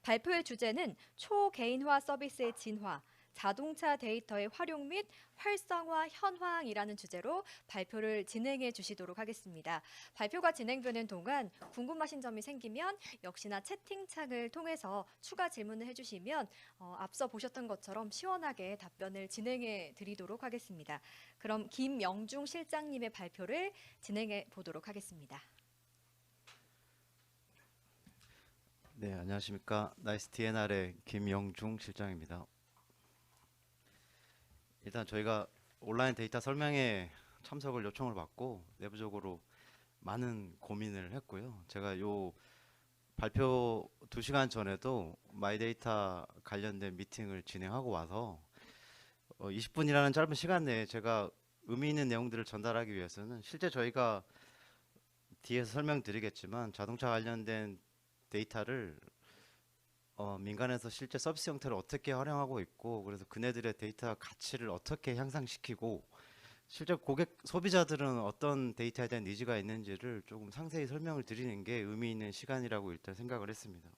발표의 주제는 초개인화 서비스의 진화, 자동차 데이터의 활용 및 활성화 현황이라는 주제로 발표를 진행해 주시도록 하겠습니다. 발표가 진행되는 동안 궁금하신 점이 생기면 역시나 채팅창을 통해서 추가 질문을 해주시면 앞서 보셨던 것처럼 시원하게 답변을 진행해 드리도록 하겠습니다. 그럼 김영중 실장님의 발표를 진행해 보도록 하겠습니다. 네, 안녕하십니까. 나이스 DNR의 김영중 실장입니다. 일단 저희가 온라인 데이터 설명회 참석을 요청을 받고 내부적으로 많은 고민을 했고요. 제가 요 발표 2시간 전에도 마이데이터 관련된 미팅을 진행하고 와서 20분이라는 짧은 시간 내에 제가 의미 있는 내용들을 전달하기 위해서는 실제 저희가 뒤에서 설명드리겠지만 자동차 관련된 데이터를 민간에서 실제 서비스 형태를 어떻게 활용하고 있고, 그래서 그네들의 데이터 가치를 어떻게 향상시키고 실제 고객 소비자들은 어떤 데이터에 대한 니즈가 있는지를 조금 상세히 설명을 드리는 게 의미 있는 시간이라고 일단 생각을 했습니다.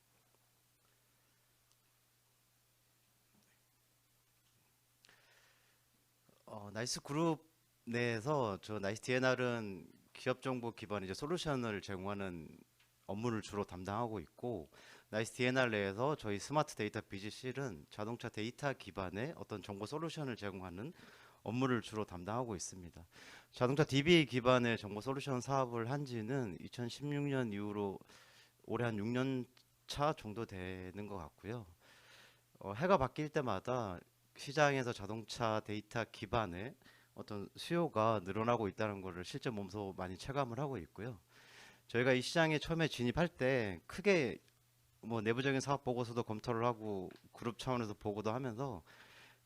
나이스 그룹 내에서 저 나이스 DNR은 기업 정보 기반 이제 솔루션을 제공하는 업무를 주로 담당하고 있고, 나이스 DNR 내에서 저희 스마트 데이터 BGC는 자동차 데이터 기반의 어떤 정보 솔루션을 제공하는 업무를 주로 담당하고 있습니다. 자동차 DB 기반의 정보 솔루션 사업을 한 지는 2016년 이후로 올해 한 6년 차 정도 되는 것 같고요. 해가 바뀔 때마다 시장에서 자동차 데이터 기반의 어떤 수요가 늘어나고 있다는 것을 실제 몸소 많이 체감을 하고 있고요. 저희가 이 시장에 처음에 진입할 때 크게 뭐 내부적인 사업 보고서도 검토를 하고 그룹 차원에서 보고도 하면서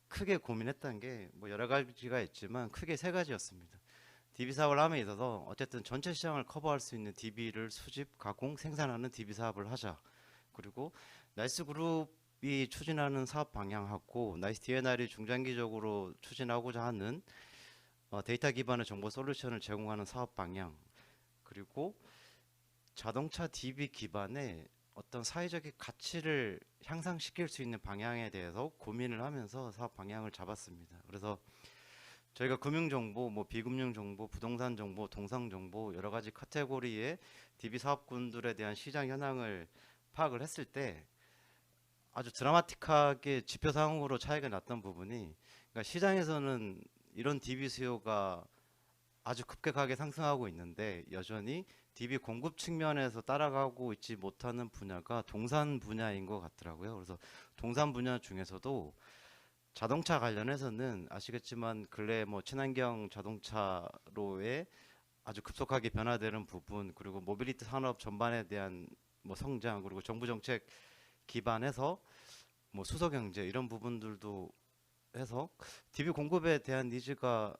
크게 고민했던 게 뭐 여러 가지가 있지만 크게 세 가지였습니다. DB 사업을 함에 있어서 어쨌든 전체 시장을 커버할 수 있는 DB를 수집, 가공, 생산하는 DB 사업을 하자. 그리고 나이스 그룹이 추진하는 사업 방향하고 나이스 DNR이 중장기적으로 추진하고자 하는 데이터 기반의 정보 솔루션을 제공하는 사업 방향, 그리고 자동차 DB 기반의 어떤 사회적인 가치를 향상시킬 수 있는 방향에 대해서 고민을 하면서 사업 방향을 잡았습니다. 그래서 저희가 금융정보, 뭐 비금융정보, 부동산 정보, 동상 정보 여러 가지 카테고리의 DB 사업군들에 대한 시장 현황을 파악을 했을 때 아주 드라마틱하게 지표상으로 차이가 났던 부분이, 그러니까 시장에서는 이런 DB 수요가 아주 급격하게 상승하고 있는데 여전히 DB 공급 측면에서 따라가고 있지 못하는 분야가 동산 분야인 것 같더라고요. 그래서 동산 분야 중에서도 자동차 관련해서는 아시겠지만 근래 뭐 친환경 자동차로의 아주 급속하게 변화되는 부분, 그리고 모빌리티 산업 전반에 대한 뭐 성장, 그리고 정부 정책 기반해서 뭐 수소 경제 이런 부분들도 해서 DB 공급에 대한 니즈가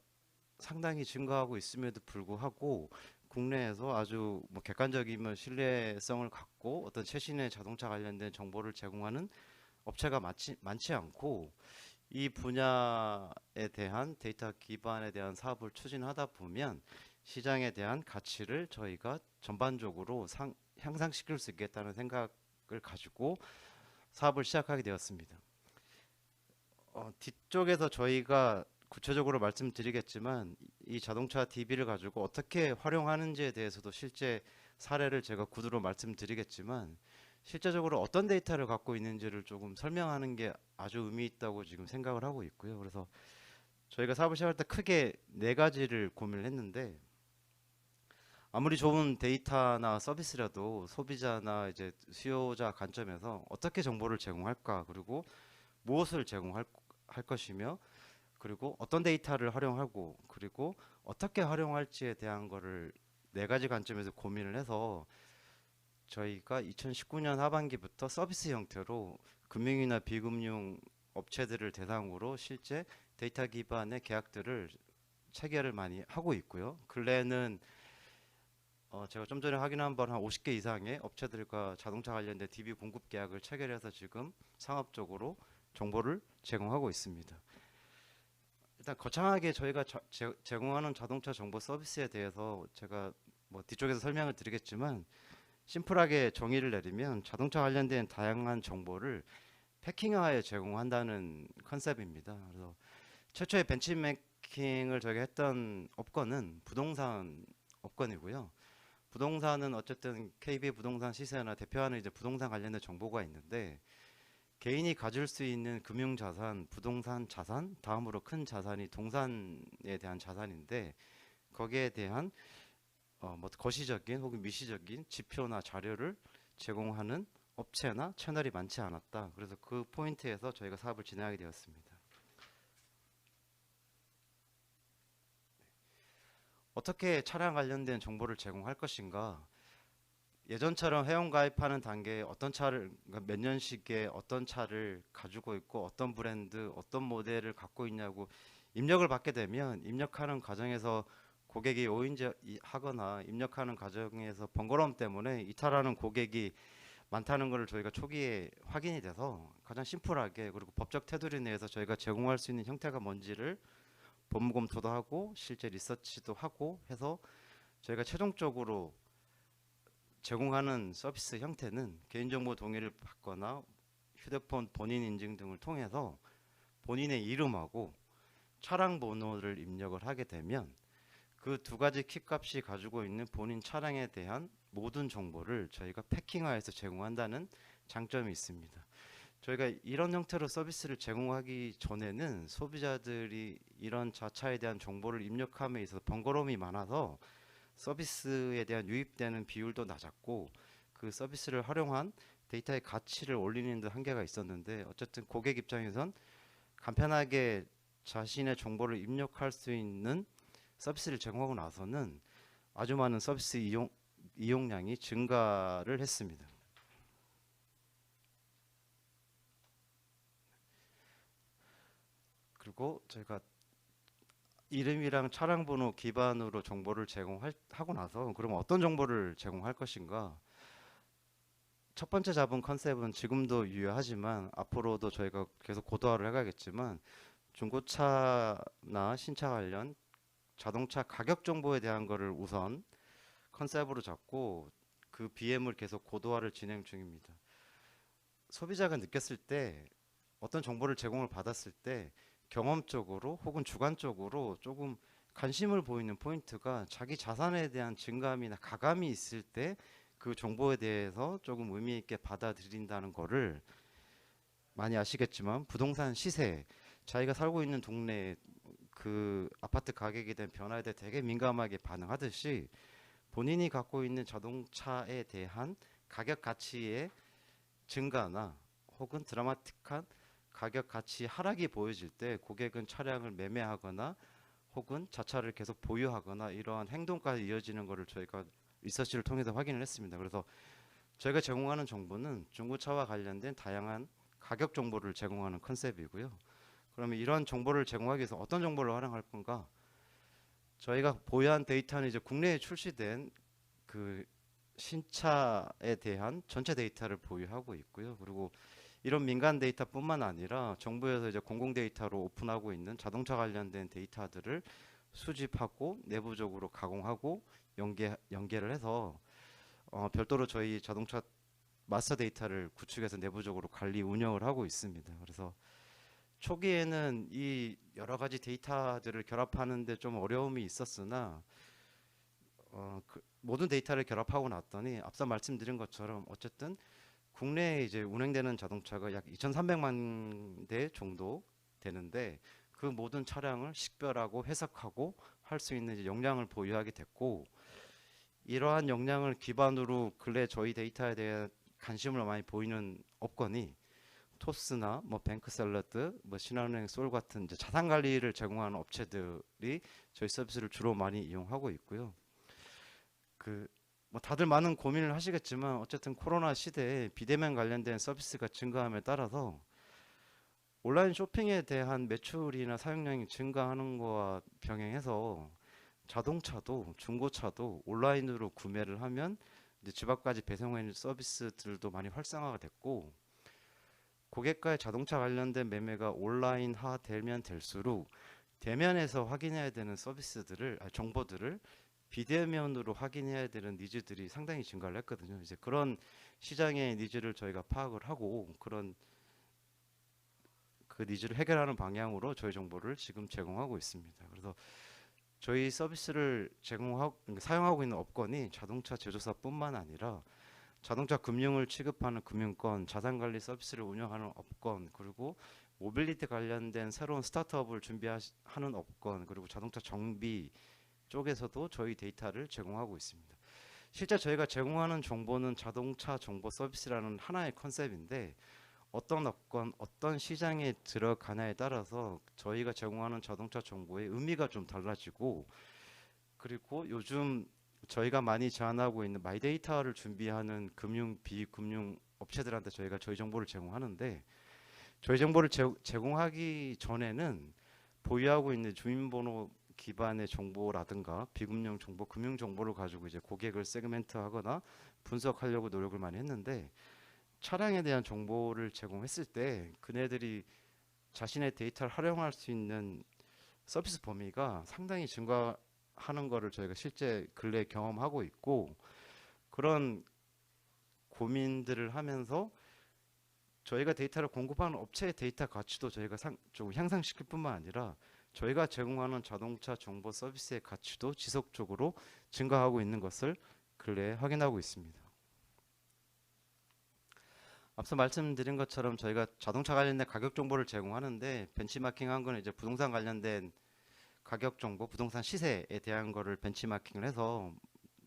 상당히 증가하고 있음에도 불구하고 국내에서 아주 뭐 객관적이면 신뢰성을 갖고 어떤 최신의 자동차 관련된 정보를 제공하는 업체가 많지 않고, 이 분야에 대한 데이터 기반에 대한 사업을 추진하다 보면 시장에 대한 가치를 저희가 전반적으로 향상시킬 수 있겠다는 생각을 가지고 사업을 시작하게 되었습니다. 뒤쪽에서 저희가 구체적으로 말씀드리겠지만 이 자동차 DB를 가지고 어떻게 활용하는지에 대해서도 실제 사례를 제가 구두로 말씀드리겠지만, 실제적으로 어떤 데이터를 갖고 있는지를 조금 설명하는 게 아주 의미 있다고 지금 생각을 하고 있고요. 그래서 저희가 사업을 시작할 때 크게 네 가지를 고민을 했는데, 아무리 좋은 데이터나 서비스라도 소비자나 이제 수요자 관점에서 어떻게 정보를 제공할까, 그리고 무엇을 제공할 할 것이며, 그리고 어떤 데이터를 활용하고, 그리고 어떻게 활용할지에 대한 거를 네 가지 관점에서 고민을 해서 저희가 2019년 하반기부터 서비스 형태로 금융이나 비금융 업체들을 대상으로 실제 데이터 기반의 계약들을 체결을 많이 하고 있고요. 근래에는 제가 좀 전에 확인한 바로 한 50개 이상의 업체들과 자동차 관련된 DB 공급 계약을 체결해서 지금 상업적으로 정보를 제공하고 있습니다. 일단 거창하게 저희가 제공하는 자동차 정보 서비스에 대해서 제가 뭐 뒤쪽에서 설명을 드리겠지만, 심플하게 정의를 내리면 자동차 관련된 다양한 정보를 패킹하여 제공한다는 컨셉입니다. 그래서 최초의 벤치마킹을 저희가 했던 업권은 부동산 업권이고요. 부동산은 어쨌든 KB 부동산 시세나 대표하는 이제 부동산 관련된 정보가 있는데 개인이 가질 수 있는 금융자산, 부동산 자산, 다음으로 큰 자산이 동산에 대한 자산인데 거기에 대한 뭐 거시적인 혹은 미시적인 지표나 자료를 제공하는 업체나 채널이 많지 않았다. 그래서 그 포인트에서 저희가 사업을 진행하게 되었습니다. 어떻게 차량 관련된 정보를 제공할 것인가? 예전처럼 회원가입하는 단계에 어떤 차를 그러니까 몇 년식에 어떤 차를 가지고 있고 어떤 브랜드 어떤 모델을 갖고 있냐고 입력을 받게 되면 입력하는 과정에서 고객이 오인제 하거나 입력하는 과정에서 번거로움 때문에 이탈하는 고객이 많다는 것을 저희가 초기에 확인이 돼서 가장 심플하게 그리고 법적 테두리 내에서 저희가 제공할 수 있는 형태가 뭔지를 법무 검토도 하고 실제 리서치도 하고 해서 저희가 최종적으로 제공하는 서비스 형태는 개인정보 동의를 받거나 휴대폰 본인 인증 등을 통해서 본인의 이름하고 차량 번호를 입력을 하게 되면 그 두 가지 키값이 가지고 있는 본인 차량에 대한 모든 정보를 저희가 패킹화해서 제공한다는 장점이 있습니다. 저희가 이런 형태로 서비스를 제공하기 전에는 소비자들이 이런 자차에 대한 정보를 입력함에 있어서 번거로움이 많아서 서비스에 대한 유입되는 비율도 낮았고 그 서비스를 활용한 데이터의 가치를 올리는 데 한계가 있었는데 어쨌든 고객 입장에선 간편하게 자신의 정보를 입력할 수 있는 서비스를 제공하고 나서는 아주 많은 서비스 이용량이 증가를 했습니다. 그리고 저희가 이름이랑 차량 번호 기반으로 정보를 제공하고 나서 그럼 어떤 정보를 제공할 것인가? 첫 번째 잡은 컨셉은 지금도 유효하지만 앞으로도 저희가 계속 고도화를 해가겠지만 중고차나 신차 관련 자동차 가격 정보에 대한 거를 우선 컨셉으로 잡고 그 BM을 계속 고도화를 진행 중입니다. 소비자가 느꼈을 때 어떤 정보를 제공을 받았을 때 경험적으로 혹은 주관적으로 조금 관심을 보이는 포인트가 자기 자산에 대한 증감이나 가감이 있을 때 그 정보에 대해서 조금 의미 있게 받아들인다는 거를 많이 아시겠지만 부동산 시세, 자기가 살고 있는 동네 그 아파트 가격에 대한 변화에 대해 되게 민감하게 반응하듯이 본인이 갖고 있는 자동차에 대한 가격 가치의 증가나 혹은 드라마틱한 가격 가치 하락이 보여질 때 고객은 차량을 매매하거나 혹은 자차를 계속 보유하거나 이러한 행동까지 이어지는 것을 저희가 리서치를 통해서 확인을 했습니다. 그래서 저희가 제공하는 정보는 중고차와 관련된 다양한 가격 정보를 제공하는 컨셉이고요. 그러면 이러한 정보를 제공하기 위해서 어떤 정보를 활용할 건가? 저희가 보유한 데이터는 이제 국내에 출시된 그 신차에 대한 전체 데이터를 보유하고 있고요. 그리고 이런 민간 데이터뿐만 아니라 정부에서 이제 공공 데이터로 오픈하고 있는 자동차 관련된 데이터들을 수집하고 내부적으로 가공하고 연계를 해서 별도로 저희 자동차 마스터 데이터를 구축해서 내부적으로 관리 운영을 하고 있습니다. 그래서 초기에는 이 여러 가지 데이터들을 결합하는데 좀 어려움이 있었으나 모든 데이터를 결합하고 났더니 앞서 말씀드린 것처럼 어쨌든 국내에 이제 운행되는 자동차가 약 2,300만 대 정도 되는데 그 모든 차량을 식별하고 해석하고 할 수 있는 이제 역량을 보유하게 됐고 이러한 역량을 기반으로 근래 저희 데이터에 대해 관심을 많이 보이는 업권이 토스나 뭐 뱅크샐러드, 뭐 신한은행 솔 같은 이제 자산 관리를 제공하는 업체들이 저희 서비스를 주로 많이 이용하고 있고요. 그 뭐 다들 많은 고민을 하시겠지만 어쨌든 코로나 시대에 비대면 관련된 서비스가 증가함에 따라서 온라인 쇼핑에 대한 매출이나 사용량이 증가하는 거와 병행해서 자동차도 중고차도 온라인으로 구매를 하면 이제 집 앞까지 배송하는 서비스들도 많이 활성화가 됐고 고객과의 자동차 관련된 매매가 온라인화 되면 될수록 대면에서 확인해야 되는 서비스들을 정보들을 비대면으로 확인해야 되는 니즈들이 상당히 증가를 했거든요. 이제 그런 시장의 니즈를 저희가 파악을 하고 그런 그 니즈를 해결하는 방향으로 저희 정보를 지금 제공하고 있습니다. 그래서 저희 서비스를 제공하고 사용하고 있는 업권이 자동차 제조사뿐만 아니라 자동차 금융을 취급하는 금융권, 자산관리 서비스를 운영하는 업권, 그리고 모빌리티 관련된 새로운 스타트업을 준비하는 업권, 그리고 자동차 정비 쪽에서도 저희 데이터를 제공하고 있습니다. 실제 저희가 제공하는 정보는 자동차 정보 서비스라는 하나의 컨셉인데 어떤 업권, 어떤 시장에 들어가냐에 따라서 저희가 제공하는 자동차 정보의 의미가 좀 달라지고, 그리고 요즘 저희가 많이 제안하고 있는 마이데이터를 준비하는 금융, 비금융 업체들한테 저희가 저희 정보를 제공하는데, 저희 정보를 제공하기 전에는 보유하고 있는 주민번호 기반의 정보라든가 비금융 정보, 금융 정보를 가지고 이제 고객을 세그멘트하거나 분석하려고 노력을 많이 했는데, 차량에 대한 정보를 제공했을 때 그네들이 자신의 데이터를 활용할 수 있는 서비스 범위가 상당히 증가하는 것을 저희가 실제 근래 경험하고 있고, 그런 고민들을 하면서 저희가 데이터를 공급하는 업체의 데이터 가치도 저희가 좀 향상시킬 뿐만 아니라 저희가 제공하는 자동차 정보 서비스의 가치도 지속적으로 증가하고 있는 것을 근래에 확인하고 있습니다. 앞서 말씀드린 것처럼 저희가 자동차 관련된 가격 정보를 제공하는데, 벤치마킹한 거는 이제 부동산 관련된 가격 정보, 부동산 시세에 대한 거를 벤치마킹을 해서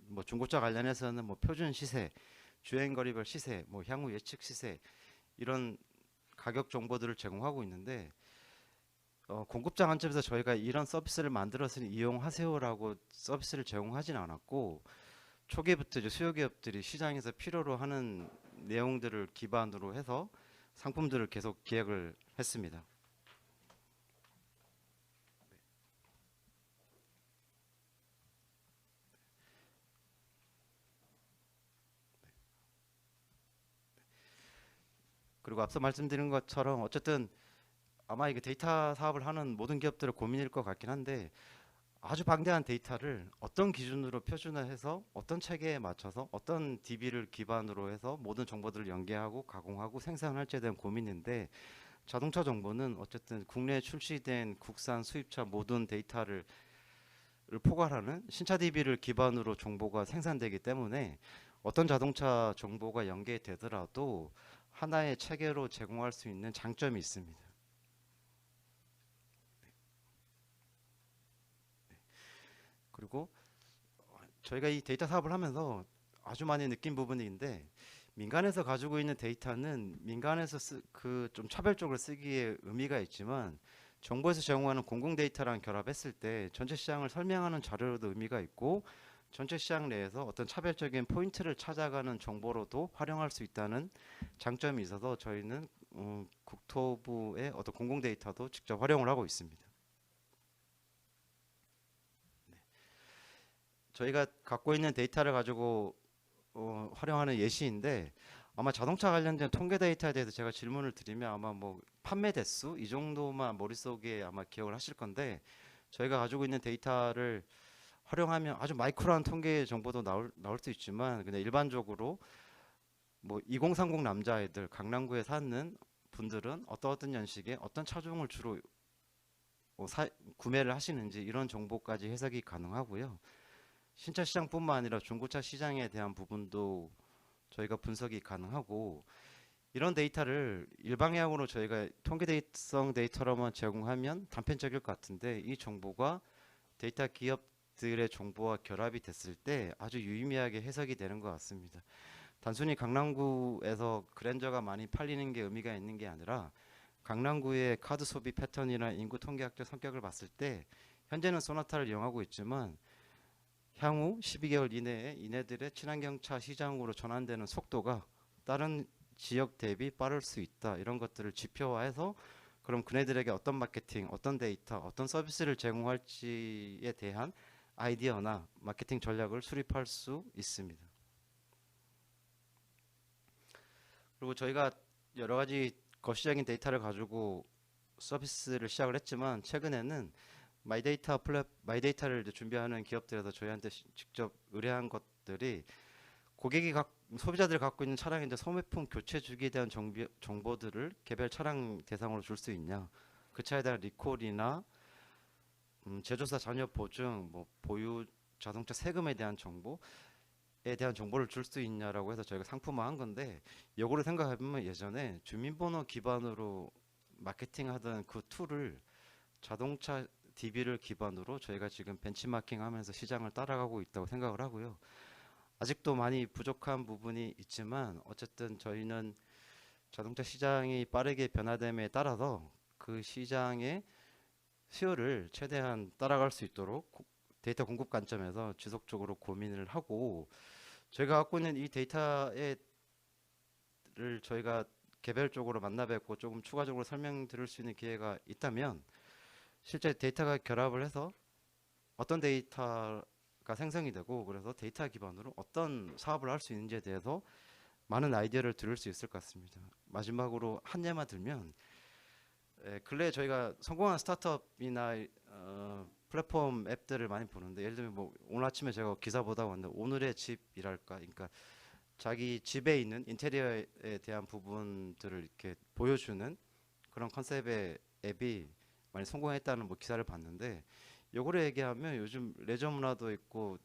뭐 중고차 관련해서는 뭐 표준 시세, 주행 거리별 시세, 뭐 향후 예측 시세, 이런 가격 정보들을 제공하고 있는데, 공급자 관점에서 저희가 이런 서비스를 만들었으니 이용하세요라고 서비스를 제공하진 않았고, 초기부터 이제 수요 기업들이 시장에서 필요로 하는 내용들을 기반으로 해서 상품들을 계속 기획을 했습니다. 그리고 앞서 말씀드린 것처럼 어쨌든 아마 이게 데이터 사업을 하는 모든 기업들의 고민일 것 같긴 한데, 아주 방대한 데이터를 어떤 기준으로 표준화해서 어떤 체계에 맞춰서 어떤 DB를 기반으로 해서 모든 정보들을 연계하고 가공하고 생산할지에 대한 고민인데, 자동차 정보는 어쨌든 국내에 출시된 국산 수입차 모든 데이터를 포괄하는 신차 DB를 기반으로 정보가 생산되기 때문에 어떤 자동차 정보가 연계되더라도 하나의 체계로 제공할 수 있는 장점이 있습니다. 그리고 저희가 이 데이터 사업을 하면서 아주 많이 느낀 부분인데, 민간에서 가지고 있는 데이터는 민간에서 그 좀 차별적으로 쓰기에 의미가 있지만 정부에서 제공하는 공공 데이터랑 결합했을 때 전체 시장을 설명하는 자료로도 의미가 있고, 전체 시장 내에서 어떤 차별적인 포인트를 찾아가는 정보로도 활용할 수 있다는 장점이 있어서 저희는 국토부의 어떤 공공 데이터도 직접 활용을 하고 있습니다. 저희가 갖고 있는 데이터를 가지고 활용하는 예시인데, 아마 자동차 관련된 통계 데이터에 대해서 제가 질문을 드리면 아마 뭐 판매 대수 이 정도만 머릿속에 아마 기억을 하실 건데, 저희가 가지고 있는 데이터를 활용하면 아주 마이크로한 통계 정보도 나올 수 있지만, 그냥 일반적으로 뭐 2030 남자애들 강남구에 사는 분들은 어떤 연식에 어떤 차종을 주로 구매를 하시는지 이런 정보까지 해석이 가능하고요. 신차 시장뿐만 아니라 중고차 시장에 대한 부분도 저희가 분석이 가능하고, 이런 데이터를 일방향으로 저희가 통계성 데이터로만 제공하면 단편적일 것 같은데, 이 정보가 데이터 기업들의 정보와 결합이 됐을 때 아주 유의미하게 해석이 되는 것 같습니다. 단순히 강남구에서 그랜저가 많이 팔리는 게 의미가 있는 게 아니라, 강남구의 카드 소비 패턴이나 인구 통계학적 성격을 봤을 때 현재는 소나타를 이용하고 있지만 향후 12개월 이내에 이네들의 친환경차 시장으로 전환되는 속도가 다른 지역 대비 빠를 수 있다. 이런 것들을 지표화해서 그럼 그네들에게 어떤 마케팅, 어떤 데이터, 어떤 서비스를 제공할지에 대한 아이디어나 마케팅 전략을 수립할 수 있습니다. 그리고 저희가 여러 가지 거시적인 데이터를 가지고 서비스를 시작을 했지만, 최근에는 마이데이터를 이제 준비하는 기업들에서 저희한테 직접 의뢰한 것들이 소비자들이 갖고 있는 차량의 이제 소모품 교체 주기에 대한 정보들을 개별 차량 대상으로 줄 수 있냐, 그 차에 대한 리콜이나 제조사 잔여 보증, 뭐 보유 자동차 세금에 대한 정보를 줄 수 있냐라고 해서 저희가 상품화한 건데, 요거를 생각해보면 예전에 주민번호 기반으로 마케팅하던 그 툴을 자동차 DB를 기반으로 저희가 지금 벤치마킹하면서 시장을 따라가고 있다고 생각을 하고요. 아직도 많이 부족한 부분이 있지만 어쨌든 저희는 자동차 시장이 빠르게 변화됨에 따라서 그 시장의 수요를 최대한 따라갈 수 있도록 데이터 공급 관점에서 지속적으로 고민을 하고, 저희가 갖고 있는 이 데이터를 저희가 개별적으로 만나 뵙고 조금 추가적으로 설명드릴 수 있는 기회가 있다면, 실제 데이터가 결합을 해서 어떤 데이터가 생성이 되고 그래서 데이터 기반으로 어떤 사업을 할 수 있는지에 대해서 많은 아이디어를 들을 수 있을 것 같습니다. 마지막으로 한 예만 들면, 근래에 저희가 성공한 스타트업이나 플랫폼 앱들을 많이 보는데, 예를 들면 뭐 오늘 아침에 제가 기사 보다 왔는데 오늘의 집이랄까, 그러니까 자기 집에 있는 인테리어에 대한 부분들을 이렇게 보여주는 그런 컨셉의 앱이 많이 성공했다는 뭐 기사를 봤는데, 요거를 얘기하면 요즘 레저 문화도 있고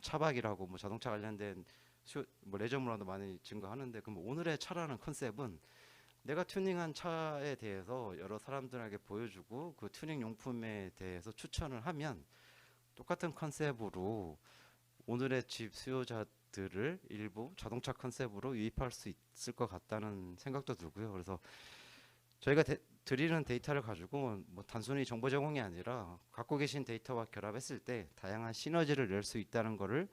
차박이라고 뭐 자동차 관련된 뭐 레저 문화도 많이 증가하는데, 그럼 오늘의 차라는 컨셉은 내가 튜닝한 차에 대해서 여러 사람들에게 보여주고 그 튜닝 용품에 대해서 추천을 하면 똑같은 컨셉으로 오늘의 집 수요자들을 일부 자동차 컨셉으로 유입할 수 있을 것 같다는 생각도 들고요. 그래서 저희가 드리는 데이터를 가지고 뭐 단순히 정보 제공이 아니라 갖고 계신 데이터와 결합했을 때 다양한 시너지를 낼 수 있다는 것을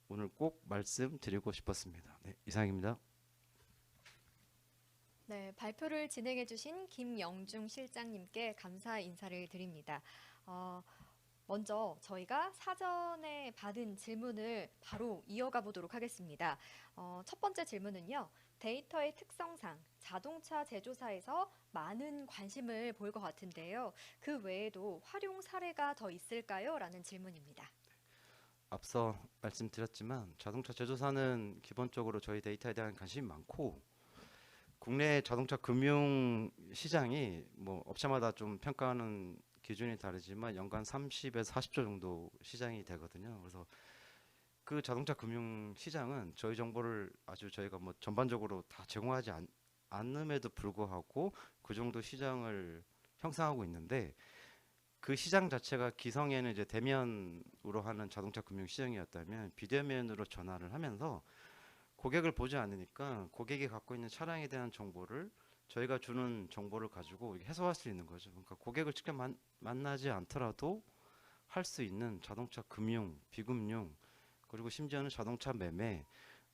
오늘 꼭 말씀드리고 싶었습니다. 네, 이상입니다. 네, 발표를 진행해 주신 김영중 실장님께 감사 인사를 드립니다. 어, 먼저 저희가 사전에 받은 질문을 바로 이어가 보도록 하겠습니다. 첫 번째 질문은요. 데이터의 특성상 자동차 제조사에서 많은 관심을 보일 것 같은데요. 그 외에도 활용 사례가 더 있을까요? 라는 질문입니다. 앞서 말씀드렸지만 자동차 제조사는 기본적으로 저희 데이터에 대한 관심이 많고, 국내 자동차 금융 시장이 뭐 업체마다 좀 평가하는 기준이 다르지만 연간 30에서 40조 정도 시장이 되거든요. 그래서 그 자동차 금융 시장은 저희 정보를 아주 저희가 뭐 전반적으로 다 제공하지 않음에도 불구하고 그 정도 시장을 형성하고 있는데, 그 시장 자체가 기성에는 이제 대면으로 하는 자동차 금융 시장이었다면 비대면으로 전환을 하면서 고객을 보지 않으니까 고객이 갖고 있는 차량에 대한 정보를 저희가 주는 정보를 가지고 해소할 수 있는 거죠. 그러니까 고객을 직접 만나지 않더라도 할 수 있는 자동차 금융, 비금융, 그리고 심지어는 자동차 매매,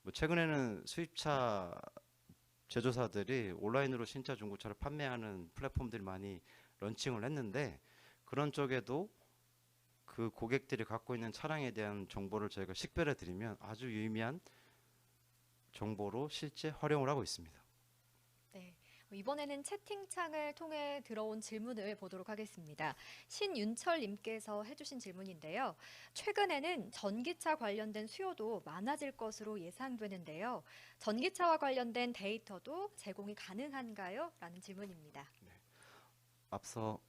뭐 최근에는 수입차 제조사들이 온라인으로 신차 중고차를 판매하는 플랫폼들이 많이 런칭을 했는데, 그런 쪽에도 그 고객들이 갖고 있는 차량에 대한 정보를 저희가 식별해 드리면 아주 유의미한 정보로 실제 활용을 하고 있습니다. 네. 이번에는 채팅창을 통해 들어온 질문을 보도록 하겠습니다. 신윤철님께서 해주신 질문인데요. 최근에는 전기차 관련된 수요도 많아질 것으로 예상되는데요. 전기차와 관련된 데이터도 제공이 가능한가요? 라는 질문입니다. 앞서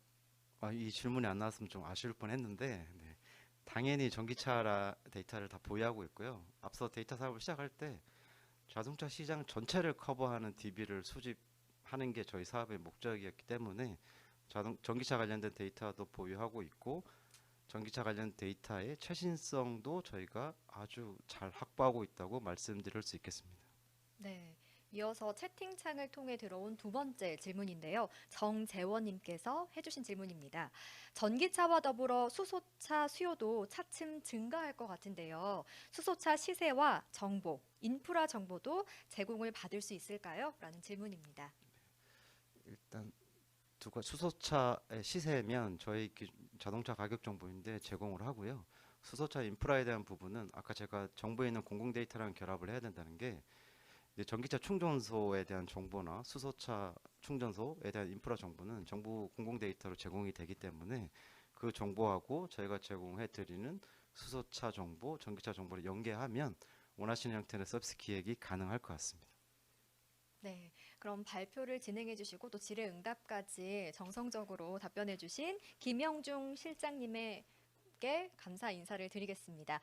이 질문이 안 나왔으면 좀 아쉬울 뻔했는데, 네, 당연히 전기차 데이터를 다 보유하고 있고요. 앞서 데이터 사업을 시작할 때 자동차 시장 전체를 커버하는 DB를 수집하는 게 저희 사업의 목적이었기 때문에 전기차 관련된 데이터도 보유하고 있고, 전기차 관련 데이터의 최신성도 저희가 아주 잘 확보하고 있다고 말씀드릴 수 있겠습니다. 네. 이어서 채팅창을 통해 들어온 두 번째 질문인데요. 정재원님께서 해주신 질문입니다. 전기차와 더불어 수소차 수요도 차츰 증가할 것 같은데요. 수소차 시세와 정보, 인프라 정보도 제공을 받을 수 있을까요? 라는 질문입니다. 일단 수소차의 시세면 저희 자동차 가격 정보인데 제공을 하고요. 수소차 인프라에 대한 부분은 아까 제가 정부에 있는 공공 데이터랑 결합을 해야 된다는 게, 이제 전기차 충전소에 대한 정보나 수소차 충전소에 대한 인프라 정보는 정부 공공 데이터로 제공이 되기 때문에 그 정보하고 저희가 제공해드리는 수소차 정보, 전기차 정보를 연계하면 원하시는 형태의 서비스 기획이 가능할 것 같습니다. 네, 그럼 발표를 진행해 주시고 또 질의응답까지 정성적으로 답변해 주신 김영중 실장님에게 감사 인사를 드리겠습니다.